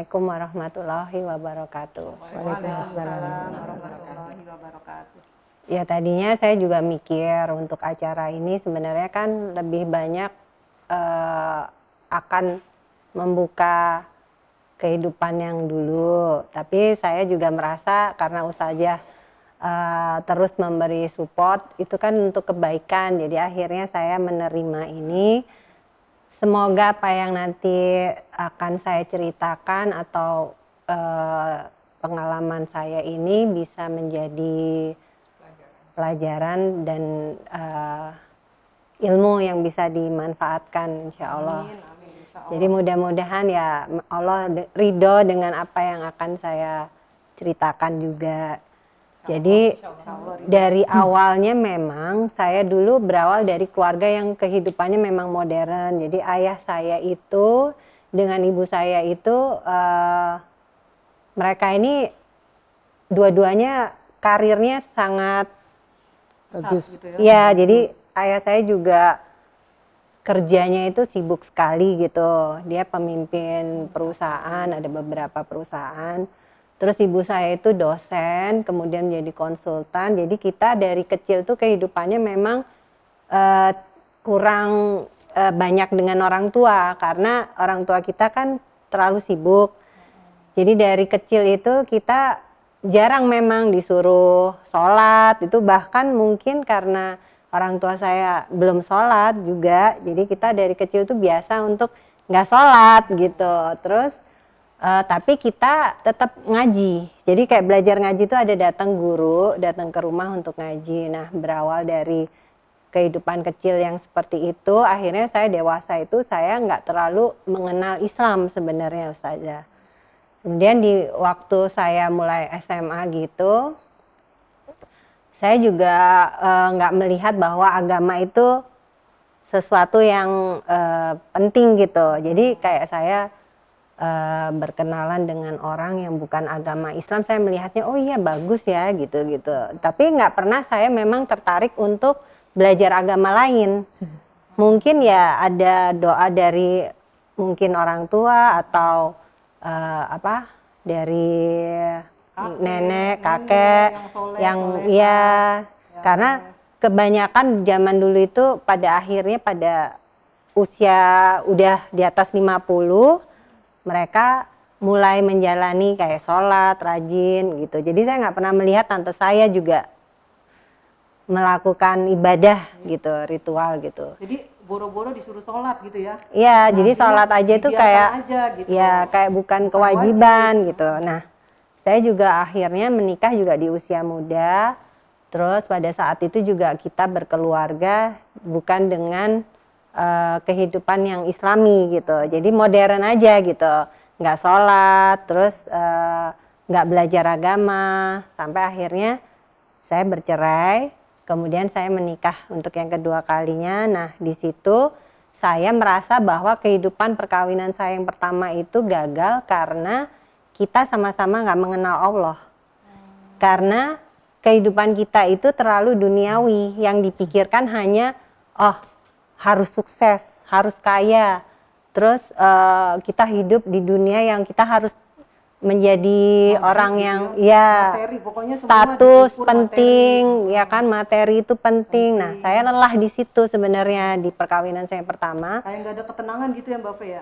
Assalamualaikum warahmatullahi wabarakatuh. Waalaikumsalam warahmatullahi wabarakatuh. Ya tadinya saya juga mikir untuk acara ini sebenarnya kan lebih banyak akan membuka kehidupan yang dulu. Tapi saya juga merasa karena Ustazah terus memberi support itu kan untuk kebaikan. Jadi akhirnya saya menerima ini. Semoga apa yang nanti akan saya ceritakan atau pengalaman saya ini bisa menjadi pelajaran dan ilmu yang bisa dimanfaatkan insya Allah. Amin, amin, insya Allah. Jadi mudah-mudahan ya Allah ridho dengan apa yang akan saya ceritakan juga. Jadi dari awalnya memang saya dulu berawal dari keluarga yang kehidupannya memang modern. Jadi ayah saya itu dengan ibu saya itu mereka ini dua-duanya karirnya sangat bagus. Gitu ya. Jadi ayah saya juga kerjanya itu sibuk sekali gitu. Dia pemimpin perusahaan, ada beberapa perusahaan. Terus ibu saya itu dosen, kemudian menjadi konsultan. Jadi kita dari kecil tuh kehidupannya memang kurang banyak dengan orang tua. Karena orang tua kita kan terlalu sibuk. Jadi dari kecil itu kita jarang memang disuruh sholat. Itu bahkan mungkin karena orang tua saya belum sholat juga. Jadi kita dari kecil tuh biasa untuk nggak sholat gitu. Terus tapi kita tetap ngaji. Jadi kayak belajar ngaji itu ada datang guru, datang ke rumah untuk ngaji. Nah berawal dari kehidupan kecil yang seperti itu, akhirnya saya dewasa itu saya nggak terlalu mengenal Islam sebenarnya Ustazah. Kemudian di waktu saya mulai SMA gitu, saya juga nggak melihat bahwa agama itu sesuatu yang penting gitu. Jadi kayak saya berkenalan dengan orang yang bukan agama Islam, saya melihatnya oh iya bagus ya gitu. Tapi nggak pernah saya memang tertarik untuk belajar agama lain. Mungkin ya ada doa dari mungkin orang tua atau dari nenek, kakek yang ya karena kebanyakan zaman dulu itu pada akhirnya pada usia udah di atas 50 mereka mulai menjalani kayak sholat, rajin gitu. Jadi saya nggak pernah melihat tante saya juga melakukan ibadah gitu, ritual gitu. Jadi boro-boro disuruh sholat gitu ya? Iya, jadi sholat aja itu kayak aja, gitu. Ya kayak bukan kewajiban gitu. Nah, saya juga akhirnya menikah juga di usia muda. Terus pada saat itu juga kita berkeluarga bukan dengan kehidupan yang islami gitu, jadi modern aja gitu, nggak sholat, terus nggak belajar agama, sampai akhirnya saya bercerai, kemudian saya menikah untuk yang kedua kalinya. Nah di situ saya merasa bahwa kehidupan perkawinan saya yang pertama itu gagal karena kita sama-sama nggak mengenal Allah, karena kehidupan kita itu terlalu duniawi, yang dipikirkan hanya harus sukses, harus kaya, terus kita hidup di dunia yang kita harus menjadi orang yang ya materi, pokoknya status penting, materi. Ya kan materi itu penting. Nah saya lelah di situ sebenarnya di perkawinan saya yang pertama. Kayak nggak ada ketenangan gitu ya Mbak Fe ya?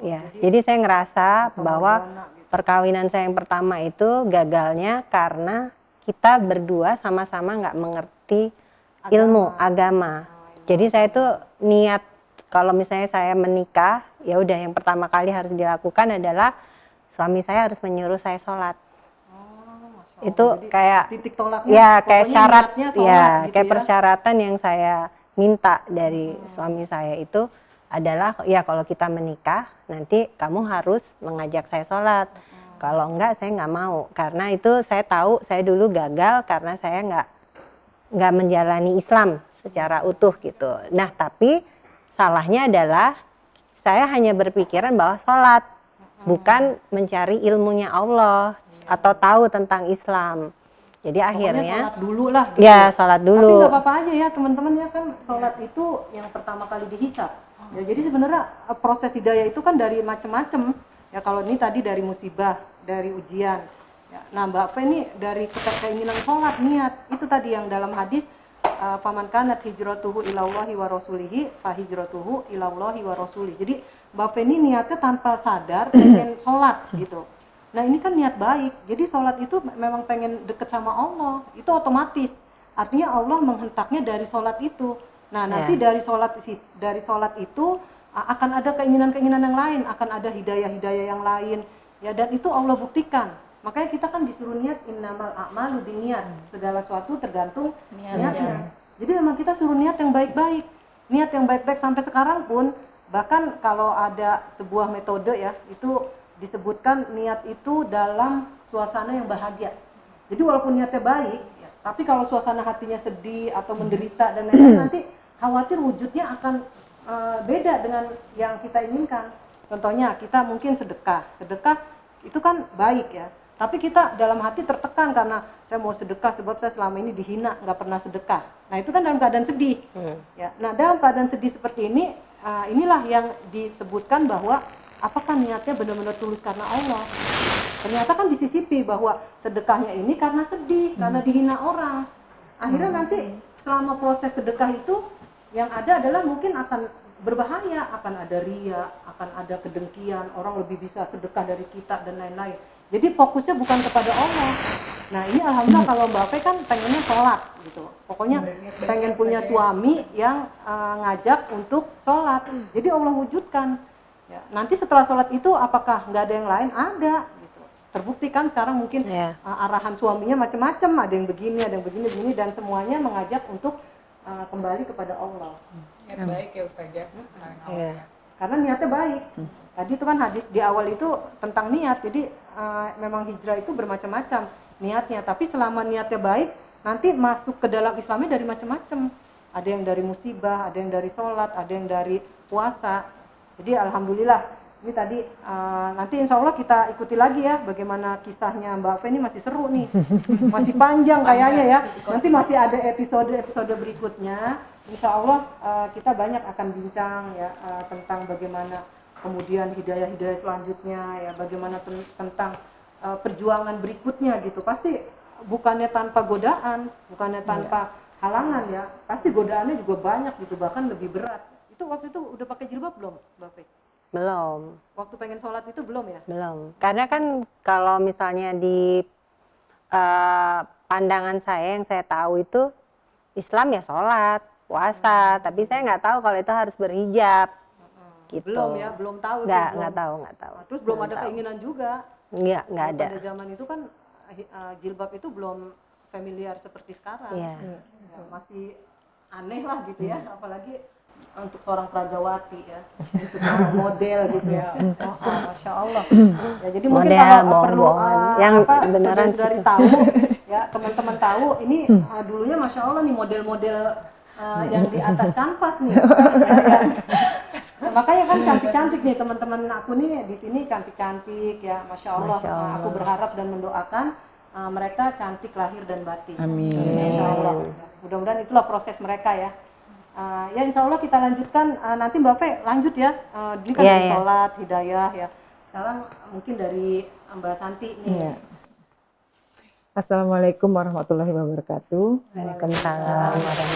Iya. Jadi saya ngerasa bahwa gitu. Perkawinan saya yang pertama itu gagalnya karena kita berdua sama-sama nggak mengerti ilmu agama. Jadi saya tuh niat kalau misalnya saya menikah, ya udah yang pertama kali harus dilakukan adalah suami saya harus menyuruh saya sholat. Itu jadi kayak titik tolaknya, ya kayak syarat, sholat, ya kayak persyaratan yang saya minta dari suami saya itu adalah ya kalau kita menikah nanti kamu harus mengajak saya sholat. Kalau enggak saya nggak mau, karena itu saya tahu saya dulu gagal karena saya nggak menjalani Islam secara utuh gitu. Nah tapi salahnya adalah saya hanya berpikiran bahwa sholat, bukan mencari ilmunya Allah atau tahu tentang Islam. Jadi pokoknya akhirnya sholat dulu lah gitu. Ya sholat dulu. Tapi nggak apa-apa aja ya teman-teman ya, kan sholat itu yang pertama kali dihisab. Ya jadi sebenarnya proses hidayah itu kan dari macam-macam. Ya kalau ini tadi dari musibah, dari ujian. Ya, nah Mbak Fe ini dari keinginan sholat, niat. Itu tadi yang dalam hadis, faman kanat hijratuhu ilallahi wa rasulihi fa hijratuhu ilallahi wa rasulihi. Jadi Mbak Fe ini niatnya tanpa sadar pengen sholat gitu. Nah ini kan niat baik. Jadi sholat itu memang pengen deket sama Allah. Itu otomatis. Artinya Allah menghentaknya dari sholat itu. Nah nanti dari sholat itu akan ada keinginan-keinginan yang lain, akan ada hidayah-hidayah yang lain, ya, dan itu Allah buktikan. Makanya kita kan disuruh niat, innamal a'malu binniyat, segala sesuatu tergantung niatnya. Jadi memang kita suruh niat yang baik-baik, niat yang baik-baik sampai sekarang pun, bahkan kalau ada sebuah metode ya, itu disebutkan niat itu dalam suasana yang bahagia. Jadi walaupun niatnya baik, ya, tapi kalau suasana hatinya sedih atau menderita dan lain-lain, nanti khawatir wujudnya akan beda dengan yang kita inginkan. Contohnya kita mungkin sedekah itu kan baik ya, tapi kita dalam hati tertekan karena saya mau sedekah sebab saya selama ini dihina, nggak pernah sedekah. Nah itu kan dalam keadaan sedih. Ya, nah dalam keadaan sedih seperti ini, inilah yang disebutkan bahwa apakah niatnya benar-benar tulus karena Allah. Ternyata kan disisipi bahwa sedekahnya ini karena sedih, karena dihina orang. Akhirnya nanti selama proses sedekah itu yang ada adalah mungkin akan berbahaya, akan ada ria, akan ada kedengkian, orang lebih bisa sedekah dari kita dan lain-lain. Jadi fokusnya bukan kepada Allah. Nah ini alhamdulillah kalau Mbak Fe kan pengennya sholat gitu. Pokoknya pengen punya suami yang ngajak untuk sholat. Jadi Allah wujudkan. Ya, nanti setelah sholat itu apakah nggak ada yang lain? Ada. Gitu. Terbukti kan sekarang mungkin arahan suaminya macam-macam, ada yang begini, dan semuanya mengajak untuk kembali kepada Allah. Niat baik ya Ustazah. Karena niatnya baik. Tadi itu kan hadis di awal itu tentang niat. Jadi memang hijrah itu bermacam-macam niatnya. Tapi selama niatnya baik, nanti masuk ke dalam Islamnya dari macam-macam. Ada yang dari musibah, ada yang dari sholat, ada yang dari puasa. Jadi alhamdulillah. Ini tadi nanti insya Allah kita ikuti lagi ya bagaimana kisahnya Mbak Fe ini masih seru nih, masih panjang kayaknya ya. Nanti masih ada episode berikutnya. Insya Allah kita banyak akan bincang ya tentang bagaimana kemudian hidayah-hidayah selanjutnya ya, bagaimana tentang perjuangan berikutnya gitu. Pasti bukannya tanpa godaan, bukannya tanpa halangan ya. Pasti godaannya juga banyak gitu, bahkan lebih berat. Itu waktu itu udah pakai jilbab belum, Mbak Fe? Belum. Waktu pengen sholat itu belum ya? Belum. Karena kan kalau misalnya di pandangan saya yang saya tahu itu Islam ya sholat, puasa. Tapi saya nggak tahu kalau itu harus berhijab. Gitu. Belum ya, belum tahu. Nggak tau. Nah, terus belum ada keinginan juga. Nggak ada. Pada zaman itu kan jilbab itu belum familiar seperti sekarang. Iya. Ya, masih aneh lah gitu ya, apalagi untuk seorang prajawati ya, untuk seorang model gitu ya. Masya Allah. Ya, jadi mungkin Model, kalau perlu yang beneran saudari tahu, ya teman-teman tahu, ini dulunya Masya Allah nih model-model yang di atas kanvas nih. Ya. Nah, makanya kan cantik-cantik nih teman-teman aku nih di sini cantik-cantik ya, Masya Allah. Masya Allah. Aku berharap dan mendoakan mereka cantik lahir dan batin. Amin. Insya Allah. Mudah-mudahan itulah proses mereka ya. Ya insya Allah kita lanjutkan, nanti Mbak Fe lanjut ya, ini kan dari sholat, hidayah ya. Sekarang mungkin dari Mbak Santi nih. Ya. Assalamualaikum warahmatullahi wabarakatuh. Waalaikumsalam warahmatullahi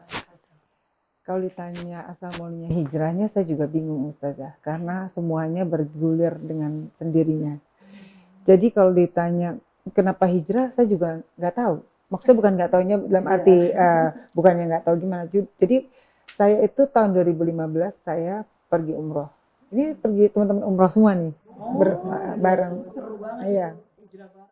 wabarakatuh. Kalau ditanya asal mulanya hijrahnya saya juga bingung Ustazah, karena semuanya bergulir dengan sendirinya. Jadi kalau ditanya kenapa hijrah saya juga nggak tahu. Maksudnya bukan nggak taunya dalam arti bukannya nggak tahu gimana. Jadi saya itu tahun 2015 saya pergi umroh. Ini pergi teman-teman umroh semua nih bareng. Seru banget. Iya. Hijrah bareng.